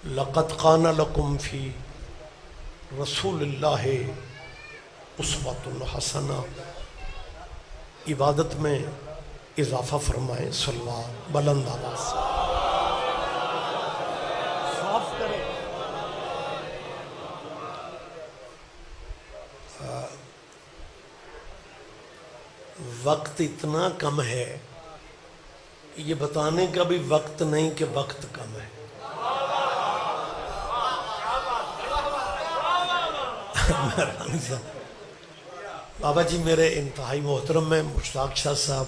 لقد کان لکم فی رسول اللہ اسوۃ حسنہ، عبادت میں اضافہ فرمائیں، صلوات بلند آواز سے صاف کریں۔ وقت اتنا کم ہے، یہ بتانے کا بھی وقت نہیں کہ وقت کم ہے۔ بابا جی میرے انتہائی محترم ہیں، مشتاق شاہ صاحب،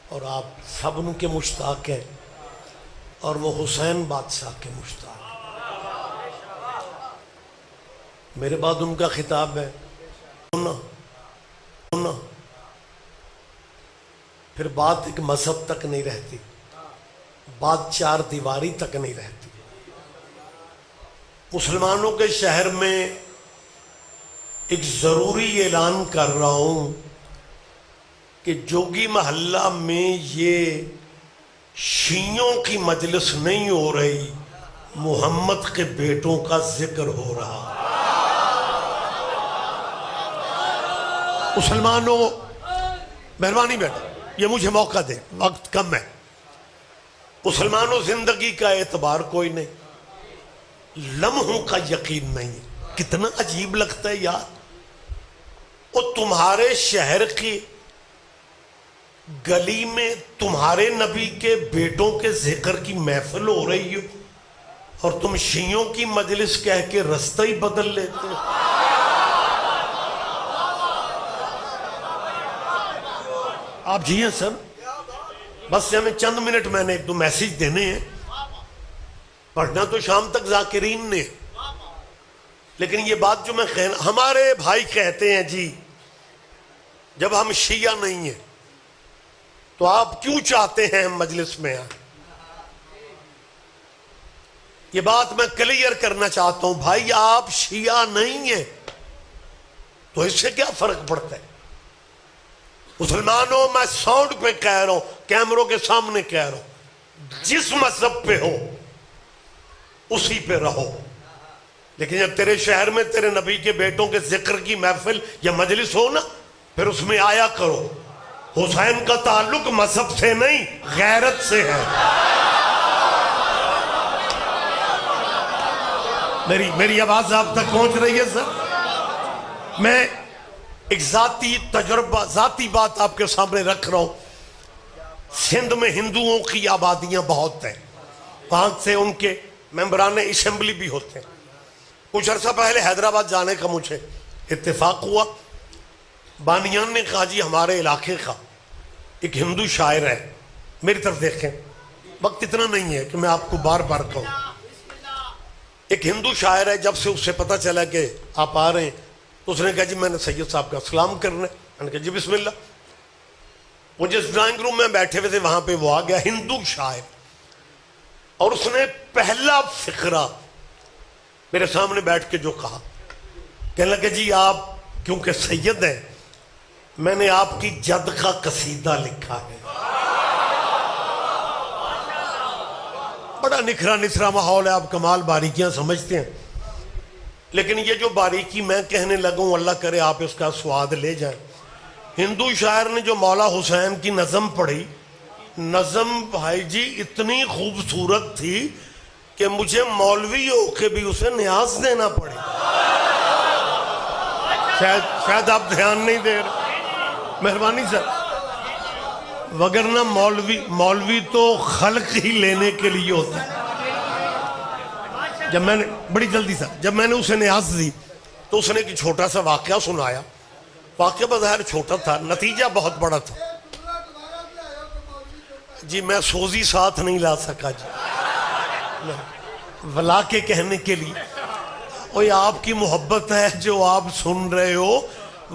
اور آپ سب ان کے مشتاق ہیں، اور وہ حسین بادشاہ کے مشتاق ہیں۔ میرے بعد ان کا خطاب ہے سننا، پھر بات ایک مذہب تک نہیں رہتی، بات چار دیواری تک نہیں رہتی۔ مسلمانوں کے شہر میں ایک ضروری اعلان کر رہا ہوں کہ جوگی محلہ میں یہ شیعوں کی مجلس نہیں ہو رہی، محمد کے بیٹوں کا ذکر ہو رہا۔ مسلمانوں مہربانی بیٹا، یہ مجھے موقع دے، وقت کم ہے۔ مسلمانوں زندگی کا اعتبار کوئی نہیں، لمحوں کا یقین نہیں۔ کتنا عجیب لگتا ہے یار، وہ تمہارے شہر کی گلی میں تمہارے نبی کے بیٹوں کے ذکر کی محفل ہو رہی ہو، اور تم شیعوں کی مجلس کہہ کے رستہ ہی بدل لیتے ہو۔ آپ جی ہیں سر، بس ہمیں چند منٹ میں نے ایک دو میسیج دینے ہیں، پڑھنا تو شام تک ذاکرین نے، لیکن یہ بات جو میں ہمارے بھائی کہتے ہیں جی جب ہم شیعہ نہیں ہیں تو آپ کیوں چاہتے ہیں ہم مجلس میں آئیں؟ یہ بات میں کلیئر کرنا چاہتا ہوں، بھائی آپ شیعہ نہیں ہیں تو اس سے کیا فرق پڑتا ہے؟ مسلمانوں، میں ساؤنڈ پہ کہہ رہا ہوں، کیمروں کے سامنے کہہ رہا ہوں، جس مذہب پہ ہو اسی پہ رہو، لیکن جب تیرے شہر میں تیرے نبی کے بیٹوں کے ذکر کی محفل یا مجلس ہو نا، پھر اس میں آیا کرو۔ حسین کا تعلق مذہب سے نہیں، غیرت سے ہے۔ میری آواز آپ تک پہنچ رہی ہے سر؟ میں ایک ذاتی تجربہ، ذاتی بات آپ کے سامنے رکھ رہا ہوں۔ سندھ میں ہندوؤں کی آبادیاں بہت ہیں، وہاں سے ان کے ممبران اسمبلی بھی ہوتے ہیں۔ کچھ عرصہ پہلے حیدرآباد جانے کا مجھے اتفاق ہوا، بانیان نے کہا جی ہمارے علاقے کا ایک ہندو شاعر ہے، میری طرف دیکھیں، وقت اتنا نہیں ہے کہ میں آپ کو بار بار کہوں۔ ایک ہندو شاعر ہے، جب سے اس سے پتہ چلا کہ آپ آ رہے ہیں تو اس نے کہا جی میں نے سید صاحب کا سلام کرنا ہے۔ میں نے کہا جی بسم اللہ۔ وہ جس ڈرائنگ روم میں بیٹھے ہوئے تھے وہاں پہ وہ آ گیا، ہندو شاعر، اور اس نے پہلا فقرہ میرے سامنے بیٹھ کے جو کہا، کہنے لگا جی آپ کیونکہ سید ہیں، میں نے آپ کی جد کا قصیدہ لکھا ہے۔ بڑا نکھرا نسرا ماحول ہے، آپ کمال باریکیاں سمجھتے ہیں، لیکن یہ جو باریکی میں کہنے لگوں اللہ کرے آپ اس کا سواد لے جائیں۔ ہندو شاعر نے جو مولا حسین کی نظم پڑھی، نظم بھائی جی اتنی خوبصورت تھی کہ مجھے مولوی ہو کے بھی اسے نیاز دینا پڑی۔ شاید آپ دھیان نہیں دے رہے، مہربانی سر، وگرنہ مولوی تو خلق ہی لینے کے لیے ہوتا ہے۔ جب میں نے بڑی جلدی سر جب میں نے اسے نیاز دی تو اس نے ایک چھوٹا سا واقعہ سنایا۔ واقعہ بظاہر چھوٹا تھا، نتیجہ بہت بڑا تھا۔ جی میں سوزی ساتھ نہیں لا سکا جی ولا کے کہنے کے لیے، اوہ آپ کی محبت ہے جو آپ سن رہے ہو،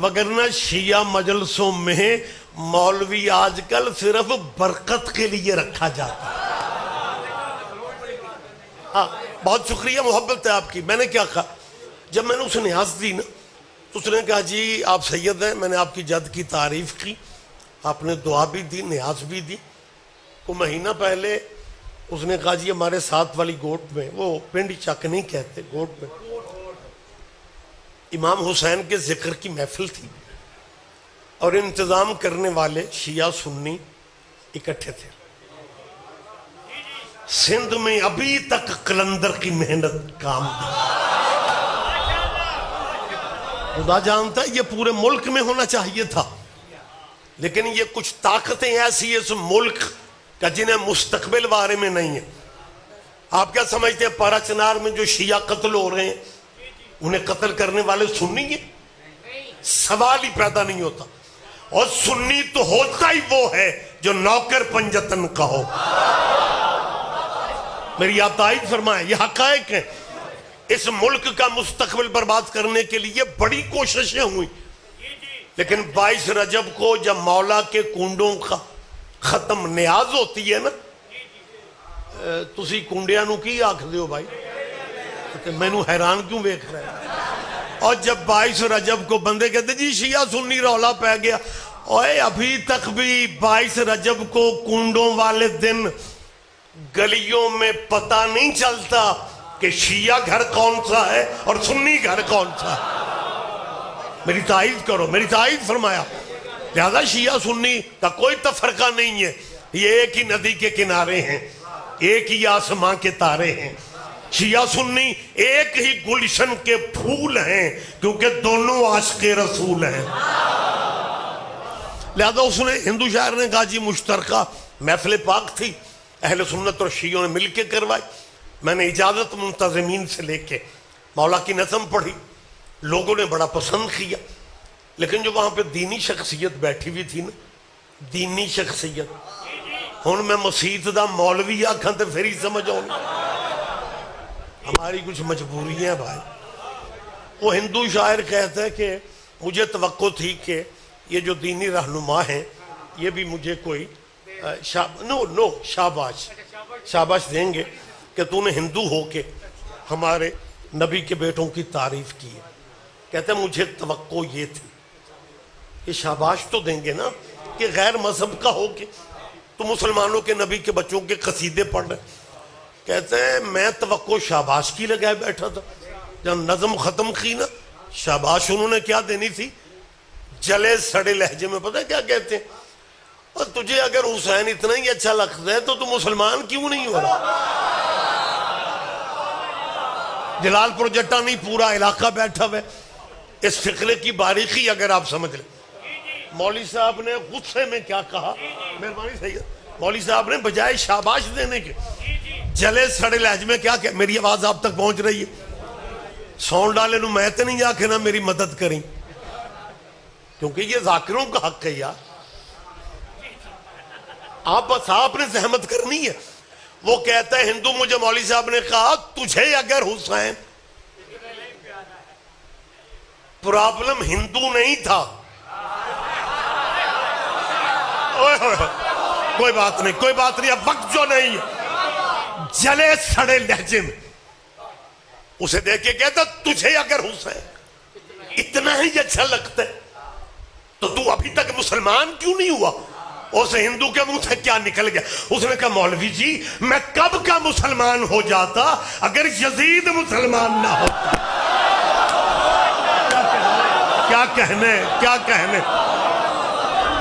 وگرنہ شیعہ مجلسوں میں مولوی آج کل صرف برکت کے لیے رکھا جاتا ہے۔ ہاں بہت شکریہ، محبت ہے آپ کی۔ میں نے کیا کہا، جب میں نے اسے نیاز دی نا تو اس نے کہا جی آپ سید ہیں، میں نے آپ کی جد کی تعریف کی، آپ نے دعا بھی دی، نیاز بھی دی۔ کو مہینہ پہلے اس نے کہا جی ہمارے ساتھ والی گوٹ میں، وہ پنڈ چک نہیں کہتے، گوٹ میں امام حسین کے ذکر کی محفل تھی، اور انتظام کرنے والے شیعہ سنی اکٹھے تھے۔ سندھ میں ابھی تک قلندر کی محنت کام دی، خدا جانتا ہے یہ پورے ملک میں ہونا چاہیے تھا، لیکن یہ کچھ طاقتیں ایسی اس ملک کا جنہیں مستقبل بارے میں نہیں ہے۔ آپ کیا سمجھتے ہیں پارا چنار میں جو شیعہ قتل ہو رہے ہیں انہیں قتل کرنے والے سنی ہیں؟ سوال ہی پیدا نہیں ہوتا۔ اور سنی تو ہوتا ہی وہ ہے جو نوکر پنجتن کا ہو۔ میری آپ تائید فرمائیں، یہ حقائق ہیں۔ اس ملک کا مستقبل برباد کرنے کے لیے بڑی کوششیں ہوئی، لیکن 22 رجب کو جب مولا کے کنڈوں کا ختم نیاز ہوتی ہے نا، تسی کنڈیاں نو کی آکھ دیو بھائی، میں نو حیران کیوں دیکھ رہے ہیں؟ اور جب 22 رجب کو بندے کہتے جی شیعہ سنی رولا پہ گیا، اوے ابھی تک بھی 22 رجب کو کنڈوں والے دن گلیوں میں پتہ نہیں چلتا کہ شیعہ گھر کون سا ہے اور سنی گھر کون سا ہے۔ میری تائید کرو، میری تائید فرمایا۔ لہذا شیعہ سنی کا کوئی تفرقہ نہیں ہے، یہ ایک ہی ندی کے کنارے ہیں، ایک ہی آسمان کے تارے ہیں۔ شیعہ سنی ایک ہی گلشن کے پھول ہیں، کیونکہ دونوں عاشق رسول ہیں۔ لہذا اس نے ہندو شاعر نے کہا جی مشترکہ محفل پاک تھی، اہل سنت اور شیعوں نے مل کے کروائی، میں نے اجازت منتظمین سے لے کے مولا کی نظم پڑھی، لوگوں نے بڑا پسند کیا، لیکن جو وہاں پہ دینی شخصیت بیٹھی ہوئی تھی نا، دینی شخصیت، ہن میں مسیت دا مولوی آکھاں تے پھر ہی سمجھ آؤں، ہماری کچھ مجبوری ہیں بھائی۔ وہ ہندو شاعر کہتا ہے کہ مجھے توقع تھی کہ یہ جو دینی رہنما ہیں یہ بھی مجھے کوئی شاباش دیں گے کہ تو نے ہندو ہو کے ہمارے نبی کے بیٹوں کی تعریف کی ہے۔ کہتے ہیں مجھے توقع یہ تھی، یہ شاباش تو دیں گے نا کہ غیر مذہب کا ہو کے تو مسلمانوں کے نبی کے بچوں کے قصیدے پڑھ رہے۔ کہتے ہیں میں توقع شاباش کی لگائے بیٹھا تھا، جب نظم ختم کی نا شاباش انہوں نے کیا دینی تھی، جلے سڑے لہجے میں پتہ کیا کہتے ہیں، اور تجھے اگر حسین اتنا ہی اچھا لگتا ہے تو مسلمان کیوں نہیں ہو رہا؟ جلال پور جٹا نہیں پورا علاقہ بیٹھا ہوئے۔ اس فقرے کی باریکی اگر آپ سمجھ لیں، مولوی صاحب نے غصے میں کیا کہا، مہربانی سید، مولوی صاحب نے بجائے شاباش دینے کے جلے سڑے لہجے میں کیا کہ میری آواز آپ تک پہنچ رہی ہے، ساؤنڈ ڈالے نو میں تے نہیں جا کے نا میری مدد کریں، کیونکہ یہ ذاکروں کا حق ہے یار، آپ بس آپ نے زحمت کرنی ہے۔ وہ کہتا ہے ہندو مجھے مولوی صاحب نے کہا تجھے اگر حسین، پرابلم ہندو نہیں تھا، کوئی بات نہیں کوئی بات نہیں، اب وقت جو نہیں ہے، جلے سڑے لہجے میں اسے دیکھ کے کہتا تجھے اگر حسین اتنا ہی اچھا لگتا ہے تو ابھی تک مسلمان کیوں نہیں ہوا؟ اس ہندو کے منہ سے کیا نکل گیا؟ اس نے کہا مولوی جی میں کب کا مسلمان ہو جاتا اگر یزید مسلمان نہ ہوتا۔ کیا کہنے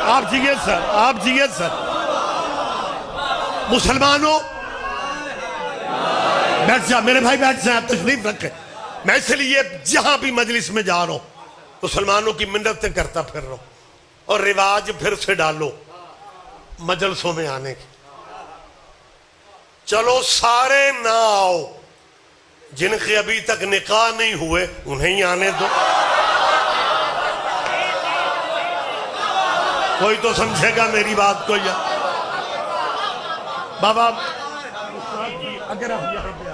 آپ جیے سر مسلمانوں بیٹھ جا میرے بھائی، بیٹھ جائیں، آپ تشریف رکھیں۔ میں اس لیے جہاں بھی مجلس میں جا رہا ہوں مسلمانوں کی منتیں کرتا پھر رہا ہوں، اور رواج پھر سے ڈالو مجلسوں میں آنے کی۔ چلو سارے نہ آؤ، جن کے ابھی تک نکاح نہیں ہوئے انہیں ہی آنے دو، کوئی تو سمجھے گا میری بات کو۔ یا بابا اگر آپ یہاں پہ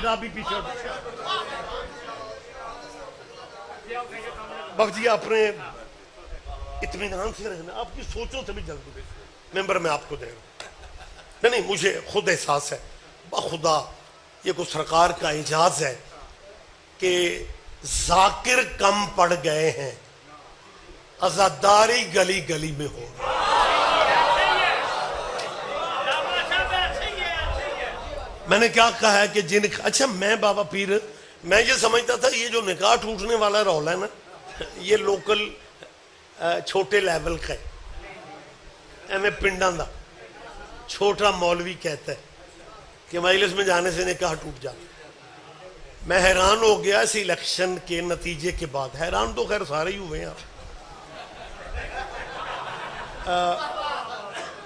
آ بھی پیچھے بخ جی آپ نے اطمینان سے رہنا، آپ کی سوچوں سے بھی جلدی دے ممبر میں آپ کو دے رہا نہیں، مجھے خود احساس ہے بخدا یہ کوئی سرکار کا اعجاز ہے کہ ذاکر کم پڑ گئے ہیں، عزاداری گلی گلی میں ہو رہا۔ میں نے کیا کہا ہے کہ اچھا میں بابا پیر میں یہ سمجھتا تھا یہ جو نکاح ٹوٹنے والا رول ہے نا یہ لوکل چھوٹے لیول کا ہے، ایویں پنڈاں دا چھوٹا مولوی کہتا ہے کہ مجلس میں جانے سے نکاح ٹوٹ جاتا. میں حیران ہو گیا اس الیکشن کے نتیجے کے بعد. حیران تو خیر سارے ہی ہوئے ہیں.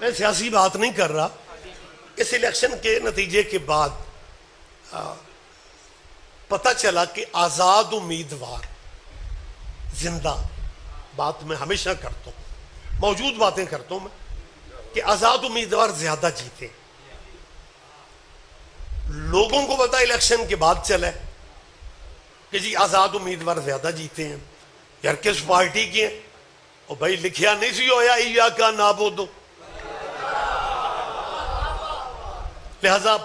میں سیاسی بات نہیں کر رہا. اس الیکشن کے نتیجے کے بعد پتہ چلا کہ آزاد امیدوار زندہ بات میں ہمیشہ کرتا ہوں، موجود باتیں کرتا ہوں میں کہ آزاد امیدوار زیادہ جیتے. لوگوں کو پتا الیکشن کے بعد چلا کہ جی آزاد امیدوار زیادہ جیتے ہیں. یار کس پارٹی کی ہیں؟ اور بھائی لکھیا نہیں سی ہویا ایاک نعبد، لہذا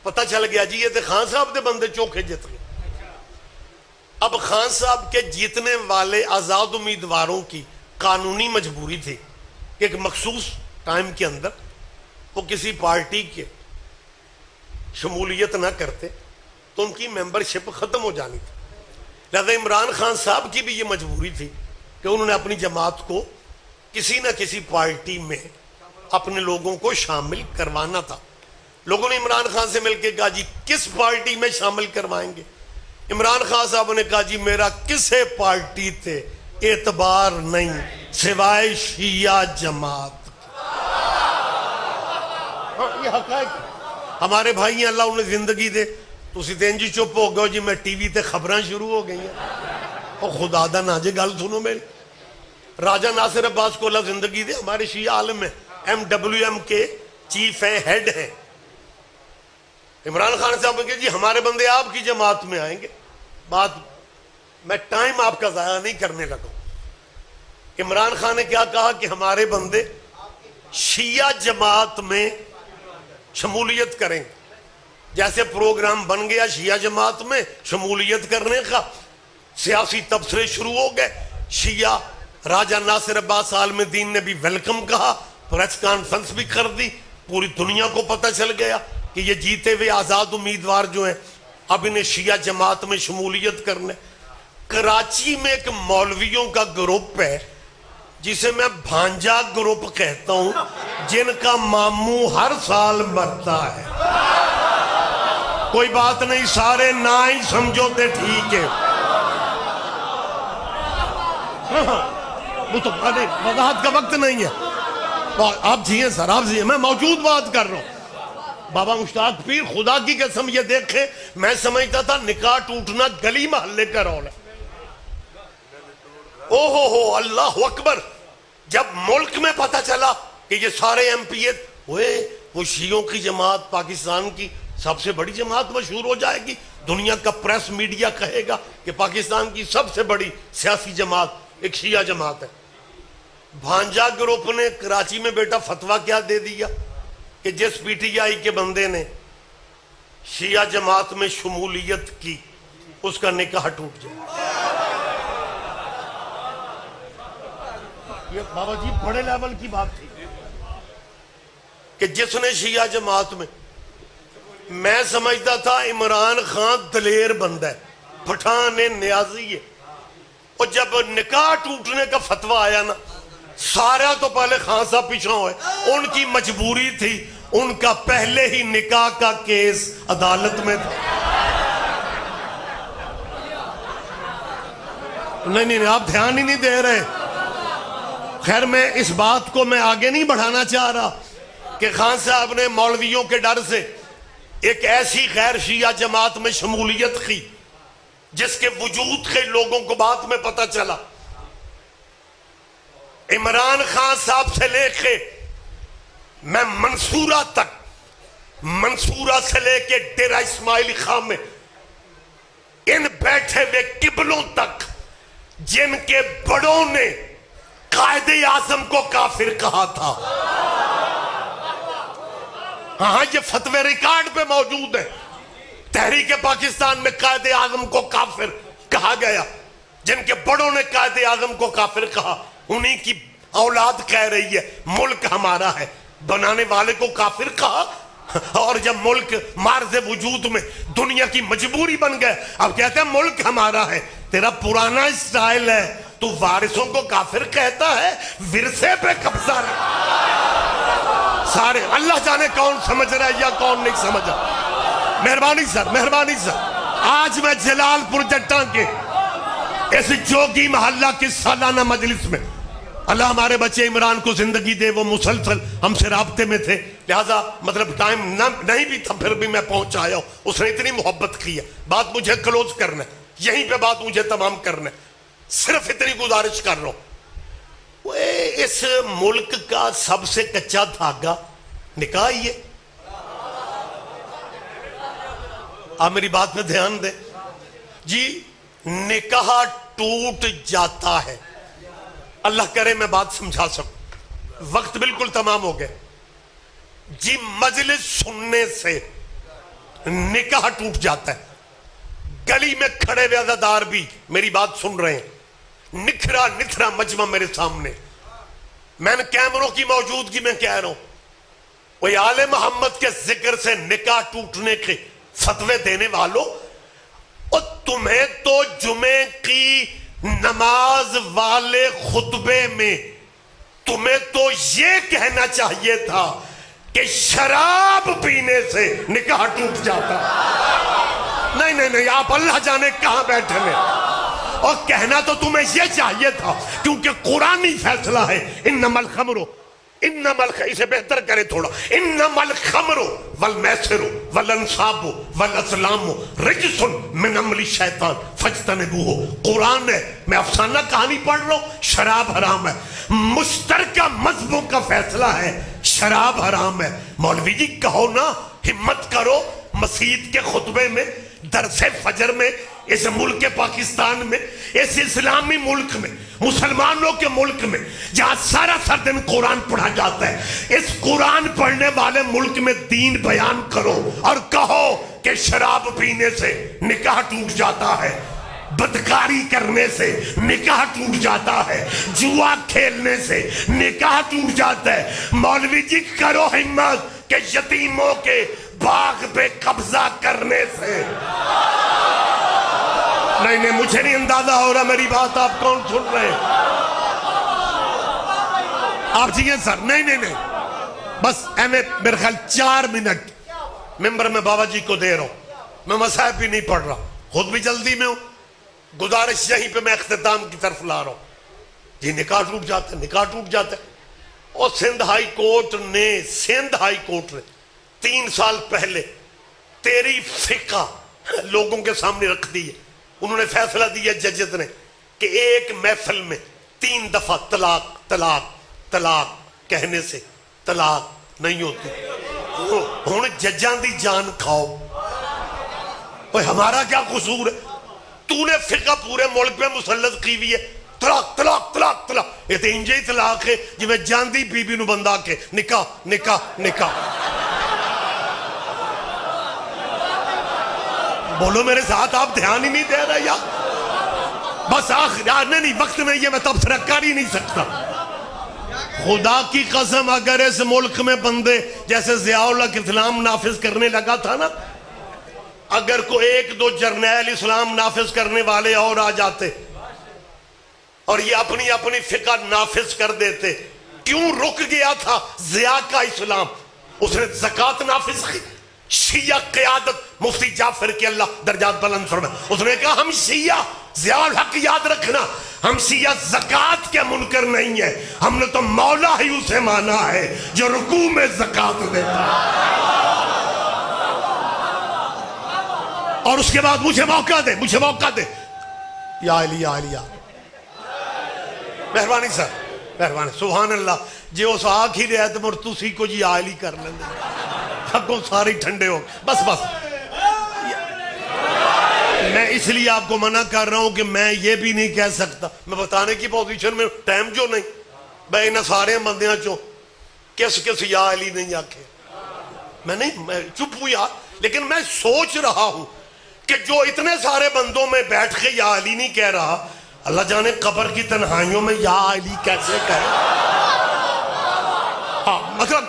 پتہ چل گیا جی یہ تو خان صاحب دے بندے چوکھے جیت گئے. اب خان صاحب کے جیتنے والے آزاد امیدواروں کی قانونی مجبوری تھی کہ ایک مخصوص ٹائم کے اندر وہ کسی پارٹی کے شمولیت نہ کرتے تو ان کی ممبرشپ ختم ہو جانی تھی. لہذا عمران خان صاحب کی بھی یہ مجبوری تھی کہ انہوں نے اپنی جماعت کو کسی نہ کسی پارٹی میں اپنے لوگوں کو شامل کروانا تھا. لوگوں نے عمران خان سے مل کے کہا جی کس پارٹی میں شامل کروائیں گے؟ عمران خان صاحب نے کہا جی میرا کسے پارٹی تے اعتبار نہیں سوائے شیعہ جماعت. یہ حقائق ہمارے بھائی ہیں، اللہ انہیں زندگی دے. تسی تے انجی چپ ہو گئے جی میں ٹی وی تے خبراں شروع ہو گئی ہیں. اور خدا دا ناجے گل سنو میری. راجہ ناصر عباس کو اللہ زندگی دے ہمارے شیعہ عالم ہیں، MWM کے چیف ہیں، ہیڈ ہیں. عمران خان صاحب نے کہا جی ہمارے بندے آپ کی جماعت میں آئیں گے. بات میں ٹائم آپ کا ضائع نہیں کرنے لگا. عمران خان نے کیا کہا کہ ہمارے بندے شیعہ جماعت میں شمولیت کریں گے. جیسے پروگرام بن گیا شیعہ جماعت میں شمولیت کرنے کا، سیاسی تبصرے شروع ہو گئے. شیعہ راجہ ناصر عباس عالم دین نے بھی ویلکم کہا، پریس کانفرنس بھی کر دی. پوری دنیا کو پتہ چل گیا کہ یہ جیتے ہوئے آزاد امیدوار جو ہیں اب انہیں شیعہ جماعت میں شمولیت کرنے. کراچی میں ایک مولویوں کا گروپ ہے جسے میں بھانجا گروپ کہتا ہوں، جن کا ماموں ہر سال مرتا ہے. کوئی بات نہیں، سارے نہ ہی سمجھو تے ٹھیک ہے. وہ تو وضاحت کا وقت نہیں ہے. آپ جیئے سر، آپ جیئے، میں موجود بات کر رہا ہوں. بابا مشتاق پیر خدا کی قسم یہ دیکھیں، میں سمجھتا تھا نکاح ٹوٹنا گلی محلے کا رول ہے. اوہو اللہ اکبر. جب ملک میں پتہ چلا کہ یہ سارے MP ہوئے، وہ شیعوں کی جماعت پاکستان کی سب سے بڑی جماعت مشہور ہو جائے گی. دنیا کا پریس میڈیا کہے گا کہ پاکستان کی سب سے بڑی سیاسی جماعت ایک شیعہ جماعت ہے. بھانجا گروپ نے کراچی میں بیٹا فتویٰ کیا دے دیا کہ جس PTI کے بندے نے شیعہ جماعت میں شمولیت کی اس کا نکاح ٹوٹ جائے. یہ بابا جی بڑے لیول کی بات تھی کہ جس نے شیعہ جماعت میں سمجھتا تھا عمران خان دلیر بندہ ہے، پٹھان نیازی ہے. اور جب نکاح ٹوٹنے کا فتویٰ آیا نا، سارا تو پہلے خان صاحب پیچھے ہوئے. ان کی مجبوری تھی، ان کا پہلے ہی نکاح کا کیس عدالت میں تھا. نہیں آپ دھیان ہی نہیں دے رہے. خیر میں اس بات کو میں آگے نہیں بڑھانا چاہ رہا کہ خان صاحب نے مولویوں کے ڈر سے ایک ایسی غیر شیعہ جماعت میں شمولیت کی جس کے وجود کے لوگوں کو بعد میں پتہ چلا. عمران خان صاحب سے لے کے میں منصورہ تک، منصورہ سے لے کے ڈیرہ اسماعیل خان میں ان بیٹھے ہوئے قبلوں تک جن کے بڑوں نے قائد اعظم کو کافر کہا تھا. ہاں یہ فتوے ریکارڈ پہ موجود ہے. تحریک پاکستان میں قائد اعظم کو کافر کہا گیا. جن کے بڑوں نے قائد اعظم کو کافر کہا انہی کی اولاد کہہ رہی ہے ملک ہمارا ہے. بنانے والے کو کافر کہا اور جب ملک معرض وجود میں دنیا کی مجبوری بن گئے، اب کہتے ہیں ملک ہمارا ہے، تیرا پرانا اسٹائل ہے، تو وارثوں کو کافر کہتا ہے، ورثے پہ قبضہ رہا سارے۔ اللہ جانے کون سمجھ رہا ہے یا کون نہیں سمجھ رہا۔ مہربانی سر، مہربانی سر، آج میں جلال پور جٹاں کے اس جوگی محلہ کی سالانہ مجلس میں، اللہ ہمارے بچے عمران کو زندگی دے، وہ مسلسل ہم سے رابطے میں تھے، لہذا مطلب ٹائم نہیں بھی تھا، پھر بھی میں پہنچ آیا ہوں۔ اس نے اتنی محبت کی ہے، بات مجھے کلوز کرنا ہے، یہیں پہ بات مجھے تمام کرنا ہے، صرف اتنی گزارش کر رہا ہوں۔ وہ اس ملک کا سب سے کچا دھاگا نکاح ہی ہے۔ آپ میری بات پہ دھیان دیں جی، نکاح ٹوٹ جاتا ہے، اللہ کرے میں بات سمجھا سکوں، وقت بالکل تمام ہو گئے جی۔ مجلس سننے سے نکاح ٹوٹ جاتا ہے۔ گلی میں کھڑے ہوئے عزادار بھی میری بات سن رہے ہیں، نکھرا نتھرا مجمع میرے سامنے، میں نے کیمروں کی موجودگی میں کہہ رہا ہوں، وہ آل محمد کے ذکر سے نکاح ٹوٹنے کے فتوے دینے والوں، اور تمہیں تو جمعے کی نماز والے خطبے میں تمہیں تو یہ کہنا چاہیے تھا کہ شراب پینے سے نکاح ٹوٹ جاتا۔ نہیں نہیں نہیں، آپ اللہ جانے کہاں بیٹھے ہیں، اور کہنا تو تمہیں یہ چاہیے تھا، کیونکہ قرآنی فیصلہ ہے، انما الخمر، اسے بہتر کرے تھوڑا، انما الخمر والمیسر والانصاب والازلام رجس من عمل الشیطان فاجتنبوہ۔ قرآن ہے، میں افسانہ کہانی پڑھ رہا ہوں، شراب حرام ہے، مشترکہ مذہبوں کا فیصلہ ہے، شراب حرام ہے۔ مولوی جی کہو نا، ہمت کرو، مسجد کے خطبے میں، درس فجر میں، اس ملک پاکستان میں، اس اسلامی ملک میں، مسلمانوں کے ملک میں، جہاں سارا سر دن قرآن پڑھا جاتا ہے، اس قرآن پڑھنے والے ملک میں دین بیان کرو اور کہو کہ شراب پینے سے نکاح ٹوٹ جاتا ہے، بدکاری کرنے سے نکاح ٹوٹ جاتا ہے، جوا کھیلنے سے نکاح ٹوٹ جاتا ہے۔ مولوی جی کرو ہمت کہ یتیموں کے باغ پہ قبضہ کرنے سے۔ نہیں نہیں، مجھے نہیں اندازہ ہو رہا میری بات آپ کون سن رہے ہیں، آپ جیئے سر۔ نہیں نہیں نہیں، بس میرے خیال 4 منٹ ممبر میں بابا جی کو دے رہا ہوں، میں مصائب بھی نہیں پڑھ رہا، خود بھی جلدی میں ہوں، گزارش یہیں پہ میں اختتام کی طرف لا رہا ہوں جی۔ نکاح ٹوٹ جاتا ہے، نکاح ٹوٹ جاتا ہے، اور سندھ ہائی کورٹ نے 3 سال پہلے تیری فقہ لوگوں کے سامنے رکھ دی ہے۔ انہوں نے فیصلہ دیا ججز نے کہ ایک محفل میں 3 دفعہ طلاق طلاق طلاق کہنے سے طلاق نہیں ہوتی۔ ہوں ججاں دی جان کھاؤ، ہمارا کیا قصور ہے؟ تو نے فقہ پورے ملک میں مسلط کی ہوئی ہے، طلاق طلاق طلاق طلاق، یہ تو انجے ہی طلاق ہے جی میں جاندی بی بی نو بندہ کے نکاح نکاح نکاح۔ بولو میرے ساتھ، آپ دھیان ہی نہیں دے رہے یار، بس آخر نہیں، وقت میں یہ میں تبصرہ کر ہی نہیں سکتا۔ خدا کی قسم اگر اس ملک میں بندے جیسے ضیاء الحق اسلام نافذ کرنے لگا تھا نا، اگر کوئی 1-2 جرنیل اسلام نافذ کرنے والے اور آ جاتے اور یہ اپنی اپنی فقہ نافذ کر دیتے، کیوں رک گیا تھا ضیاء کا اسلام؟ اس نے زکوٰۃ نافذ کی، شیعہ قیادت مفتی جعفر کے اللہ درجات بلند فرمائے، اس نے کہا ہم شیعہ، ضیاء الحق یاد رکھنا، ہم شیعہ زکوٰۃ کے منکر نہیں ہے، ہم نے تو مولا ہی اسے مانا ہے جو رکوع میں زکوٰۃ دیتا ہے۔ اور اس کے بعد مجھے موقع دے، مجھے موقع دے، یا علی یا علی، مہربانی سر، مہربانی، سبحان اللہ جی۔ اس آگ ہی رہے تو مر تسی کو جی آئلی کر لیں دے، حقوں ساری ٹھنڈے ہو، بس بس۔ میں اس لیے آپ کو منع کر رہا ہوں کہ میں یہ بھی نہیں کہہ سکتا، میں بتانے کی پوزیشن میں ٹائم جو نہیں، بھائی انہاں سارے بندیاں چوں کس کس یا علی نہیں آکھے، میں نہیں، میں چپ ہوں یار، لیکن میں سوچ رہا ہوں کہ جو اتنے سارے بندوں میں بیٹھ کے یا علی نہیں کہہ رہا، اللہ جانے قبر کی تنہائیوں میں یا علی کیسے کہے۔ ہاں مطلب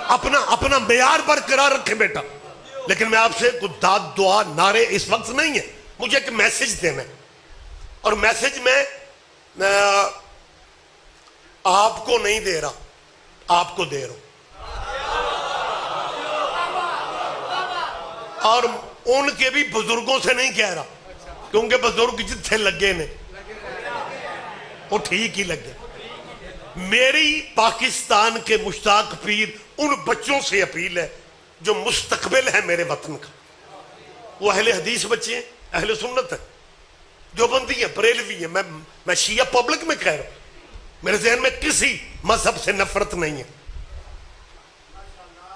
اپنا معیار برقرار رکھے بیٹا. لیکن میں آپ سے کوئی داد دعا نعرے اس وقت نہیں ہے, مجھے ایک میسج دینا ہے, اور میسج میں آپ کو نہیں دے رہا, آپ کو دے رہا ہوں. اور ان کے بھی بزرگوں سے نہیں کہہ رہا, کیونکہ بزرگ جتھے لگے نے وہ ٹھیک ہی لگے. میری پاکستان کے مشتاق پیر ان بچوں سے اپیل ہے جو مستقبل ہے میرے وطن کا. وہ اہل حدیث بچے ہیں, اہل سنت ہیں, جو بندی ہیں, بریلوی ہیں. میں شیعہ پبلک میں کہہ رہا ہوں, میرے ذہن میں کسی مذہب سے نفرت نہیں ہے.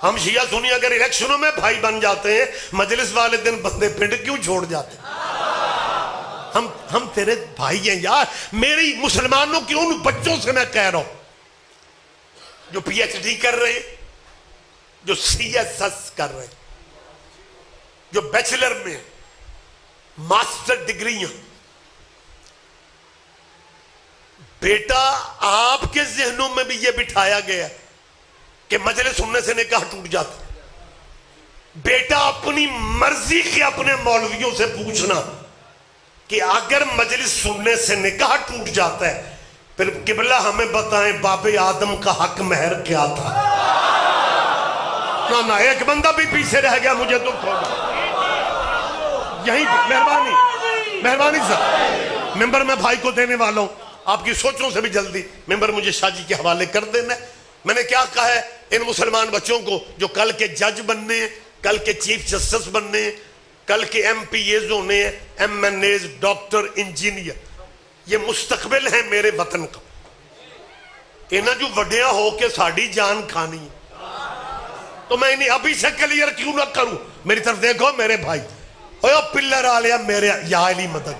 ہم شیعہ سنی اگر الیکشنوں میں بھائی بن جاتے ہیں, مجلس والے دن بندے پنڈ کیوں چھوڑ جاتے ہیں؟ ہم تیرے بھائی ہیں یار. میری مسلمانوں کی ان بچوں سے میں کہہ رہا ہوں جو پی ایچ ڈی کر رہے ہیں, جو سی ایس ایس کر رہے ہیں, جو بیچلر میں, ماسٹر ڈگریاں. بیٹا آپ کے ذہنوں میں بھی یہ بٹھایا گیا کہ مجلس سننے سے نکاح ٹوٹ جاتا. بیٹا اپنی مرضی کے اپنے مولویوں سے پوچھنا کہ اگر مجلس سننے سے نکاح ٹوٹ جاتا ہے, پھر قبلہ ہمیں بتائیں باب آدم کا حق مہر کیا تھا. نہ ایک بندہ بھی پیچھے رہ گیا, مجھے دکھ ہوگا. یہیں مہربانی صاحب, ممبر میں بھائی کو دینے والا ہوں, آپ کی سوچوں سے بھی جلدی ممبر مجھے شاہ جی کے حوالے کر دینا. میں نے کیا کہا ہے ان مسلمان بچوں کو جو کل کے جج بننے ہیں, کل کے چیف جسٹس بننے ہیں, کل کے ایم پی ایز ہونے ہیں, MNAs, doctor, engineer, یہ مستقبل ہے میرے وطن کا. انہاں جو وڈیاں ہو کے ساڑی جان کھانی ہے, تو میں انہیں ابھی سے کلیئر کیوں نہ کروں. میری طرف دیکھو میرے بھائی, اوہ پلر آلیا میرے یا علی مدد,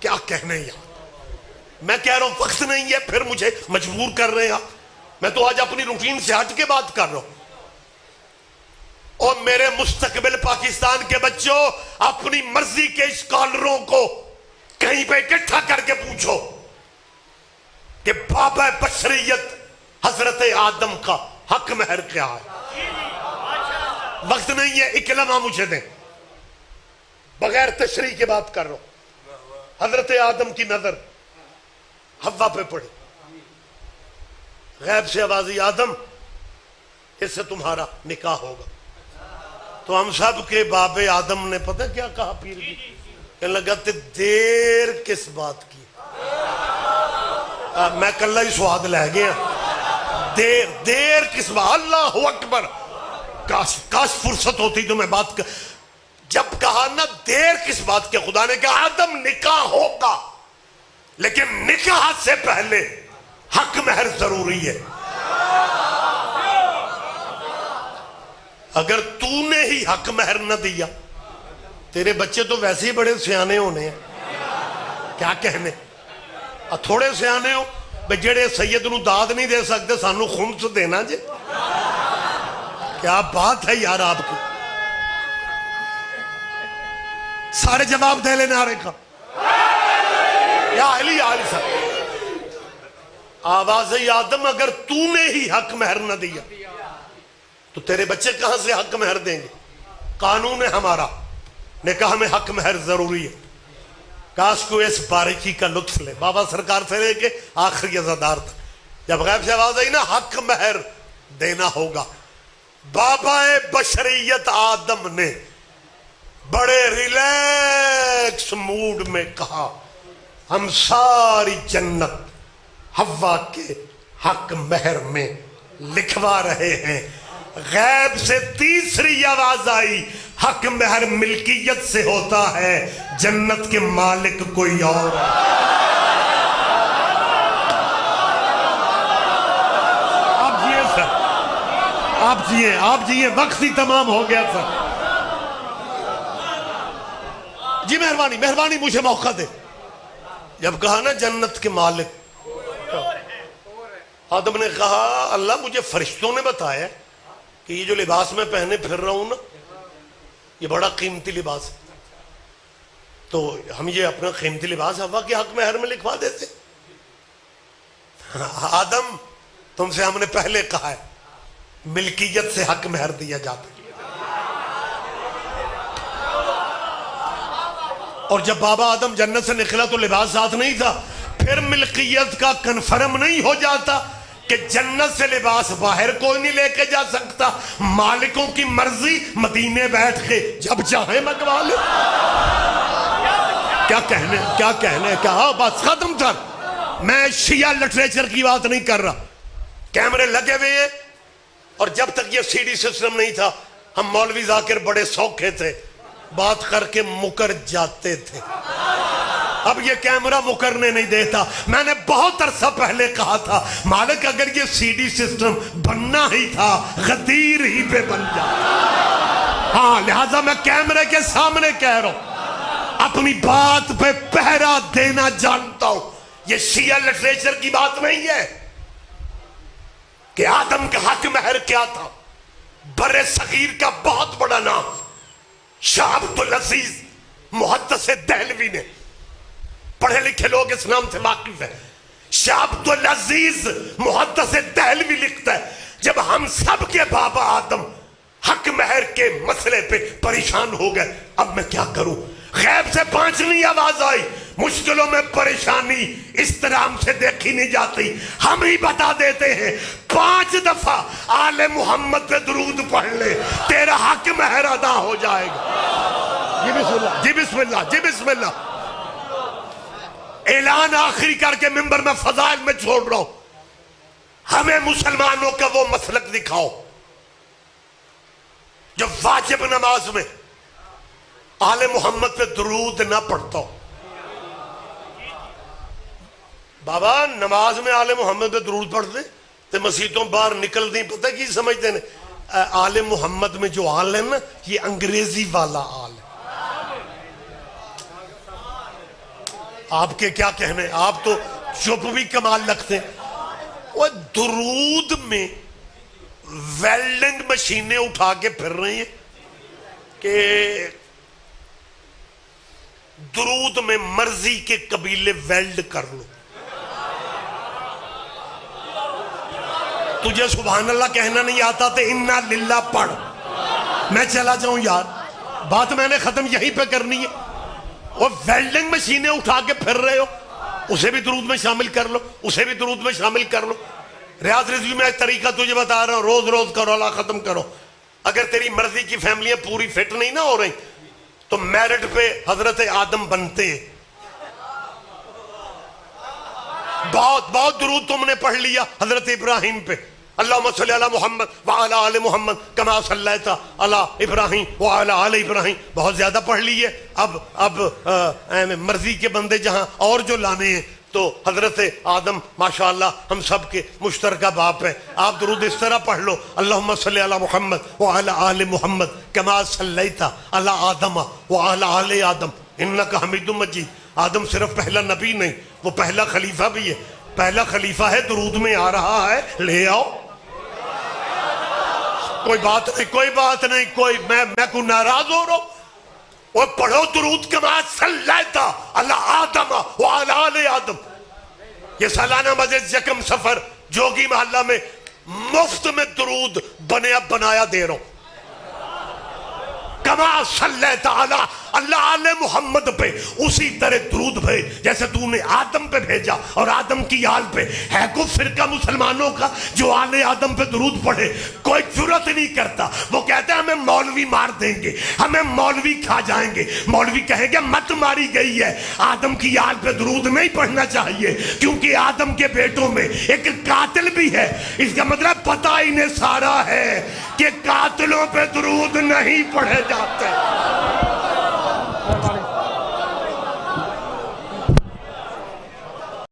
کیا کہنے یار. میں کہہ رہا ہوں وقت نہیں ہے, پھر مجھے مجبور کر رہے ہیں آپ. میں تو آج اپنی روٹین سے ہٹ کے بات کر رہا ہوں. اور میرے مستقبل پاکستان کے بچوں, اپنی مرضی کے اسکالروں کو کہیں پہ اکٹھا کر کے پوچھو کہ بابا بشریت حضرت آدم کا حق مہر کیا ہے. وقت نہیں ہے, ایک لمحہ مجھے دیں, بغیر تشریح کے بات کر رہا ہوں. حضرت آدم کی نظر حوا پہ پڑی, غیب سے آواز آئی, آدم اس سے تمہارا نکاح ہوگا. تو ہم سب کے باب آدم نے پتہ کیا کہا پیر جی, کہنے لگا تے دیر کس بات کی. میں کلہ ہی سواد لے گیا, دیر کس بات. اللہ اکبر, کاش فرصت ہوتی تو میں بات کر. جب کہا نا دیر کس بات کے, خدا نے کہا آدم نکاح ہوگا, لیکن نکاح سے پہلے حق مہر ضروری ہے. اگر تو نے ہی حق مہر نہ دیا, تیرے بچے تو ویسے ہی بڑے سیانے ہونے ہیں, کیا کہنے. تھوڑے سیانے ہو بھئی جڑے سید نو داد نہیں دے سکتے, سانو خمس دینا جے. کیا بات ہے یار آپ کی. سارے جواب دے لینا آرے کا یا علی صاحب. آواز آدم, اگر تو نے ہی حق مہر نہ دیا تو تیرے بچے کہاں سے حق مہر دیں گے. قانون ہے ہمارا, نکاح میں حق مہر ضروری ہے. کاش کو اس باریکی کا لطف لے. بابا سرکار سے لے کے آخری عزادار تھا, جب غیب سے آواز آئی نا حق مہر دینا ہوگا, بابا بشریت آدم نے بڑے ریلیکس موڈ میں کہا ہم ساری جنت حوا کے حق مہر میں لکھوا رہے ہیں. غیب سے تیسری آواز آئی, حق مہر ملکیت سے ہوتا ہے, جنت کے مالک کوئی اور. آپ جیئے سر, آپ جیئے, وقت ہی تمام ہو گیا سر. جی مہربانی مجھے موقع دے. جب کہا نا جنت کے مالک, آدم نے کہا اللہ مجھے فرشتوں نے بتایا کہ یہ جو لباس میں پہنے پھر رہا ہوں نا, یہ بڑا قیمتی لباس ہے, تو ہم یہ اپنا قیمتی لباس حوا کے حق مہر میں لکھوا دیتے. آدم تم سے ہم نے پہلے کہا ہے ملکیت سے حق مہر دیا جاتا. اور جب بابا آدم جنت سے نکلا تو لباس ساتھ نہیں تھا. پھر ملکیت کا کنفرم نہیں ہو جاتا کہ جنت سے لباس باہر کوئی نہیں لے کے جا سکتا. مالکوں کی مرضی مدینے بیٹھ کے جب چاہیں منگوا لے. کیا کہنے کیا بس ختم تھا. میں شیعہ لٹریچر کی بات نہیں کر رہا. کیمرے لگے ہوئے ہیں اور جب تک یہ سی ڈی سسٹم نہیں تھا ہم مولوی ذاکر بڑے سوکھے تھے, بات کر کے مکر جاتے تھے. اب یہ کیمرہ مکرنے نہیں دیتا. میں نے بہت عرصہ پہلے کہا تھا مالک اگر یہ سی ڈی سسٹم بننا ہی تھا غدیر ہی پہ بن جاتا. ہاں لہذا میں کیمرے کے سامنے کہہ رہا ہوں, اپنی بات پہ پہرا دینا جانتا ہوں. یہ شیعہ لٹریچر کی بات نہیں ہے کہ آدم کا حق مہر کیا تھا. بر صغیر کا بہت بڑا نام شاہ عبد العزیز محدث دہلوی نے, پڑھے لکھے لوگ اس نام سے واقف ہیں. شاہ عبد العزیز محدث دہلوی لکھتا ہے جب ہم سب کے بابا آدم حق مہر کے مسئلے پہ پریشان ہو گئے, اب میں کیا کروں. غیب سے پانچویں آواز آئی, مشکلوں میں پریشانی اس طرح سے دیکھی نہیں جاتی, ہم ہی بتا دیتے ہیں 5 دفعہ آل محمد پہ درود پڑھ لے تیرا حق مہر ادا ہو جائے گا. جی بسم اللہ, جی بسم اللہ, جی بسم اللہ. اعلان آخری کر کے ممبر میں فضائل میں چھوڑ رہا ہوں, ہمیں مسلمانوں کا وہ مسلک دکھاؤ جو واجب نماز میں آل محمد پہ درود نہ پڑھتا ہو. بابا نماز میں آل محمد پہ درود پڑھتے تو مسیحتوں باہر نکل دیں, پتہ کی سمجھتے ہیں آل محمد میں جو آل ہے نا یہ انگریزی والا آل ہے. آپ کے کیا کہنے, آپ تو چپ بھی کمال لگتے ہیں. وہ درود میں ویلڈنگ مشینیں اٹھا کے پھر رہی ہیں کہ درود میں مرضی کے قبیلے ویلڈ کر لو. تجھے سبحان اللہ کہنا نہیں آتا تو انا للہ پڑھ. میں چلا جاؤں یار, بات میں نے ختم یہیں پہ کرنی ہے. وہ ویلڈنگ مشینیں اٹھا کے پھر رہے ہو, اسے بھی درود میں شامل کر لو, اسے بھی درود میں شامل کر لو. ریاض رضوی میں ایک طریقہ تجھے بتا رہا ہوں, روز روز کرو اللہ ختم کرو. اگر تیری مرضی کی فیملیاں پوری فٹ نہیں نہ ہو رہی تو میرٹ پہ حضرت آدم بنتے. بہت درود تم نے پڑھ لیا حضرت ابراہیم پہ, اللہم صلی علی محمد وعلی آل محمد کما صلیت علی ابراہیم وعلی آل ابراہیم, بہت زیادہ پڑھ لیے. اب مرضی کے بندے جہاں اور جو لانے ہیں تو حضرت آدم ماشاءاللہ ہم سب کے مشترکہ باپ ہے. آپ درود اس طرح پڑھ لو, اللہم صلی علی محمد وعلی آل محمد کما صلیت علی آدم وعلی آل آدم انک حمید مجید. آدم صرف پہلا نبی نہیں, وہ پہلا خلیفہ بھی ہے. پہلا خلیفہ ہے, درود میں آ رہا ہے, لے آؤ. کوئی بات نہیں, کوئی میں کو ناراض ہو رہا ہوں. وہ پڑھو درود کما صلیت علی آدم وعلی آل آدم. یہ سالانہ مجلس یکم سفر جوگی محلہ میں مفت میں درود بنایا دے رہا ہوں. کما صلیت علی اللہ آل محمد پہ اسی طرح درود بھیج جیسے تو نے آدم پہ بھیجا اور آدم کی آل پہ. ہے کو فرقہ مسلمانوں کا جو آل آدم پہ درود پڑھے کوئی جرت نہیں کرتا. وہ کہتے ہیں ہمیں مولوی مار دیں گے, ہمیں مولوی کھا جائیں گے. مولوی کہیں گے مت ماری گئی ہے, آدم کی آل پہ درود نہیں پڑھنا چاہیے کیونکہ آدم کے بیٹوں میں ایک قاتل بھی ہے. اس کا مطلب پتہ انہیں سارا ہے کہ قاتلوں پہ درود نہیں پڑھے جاتے.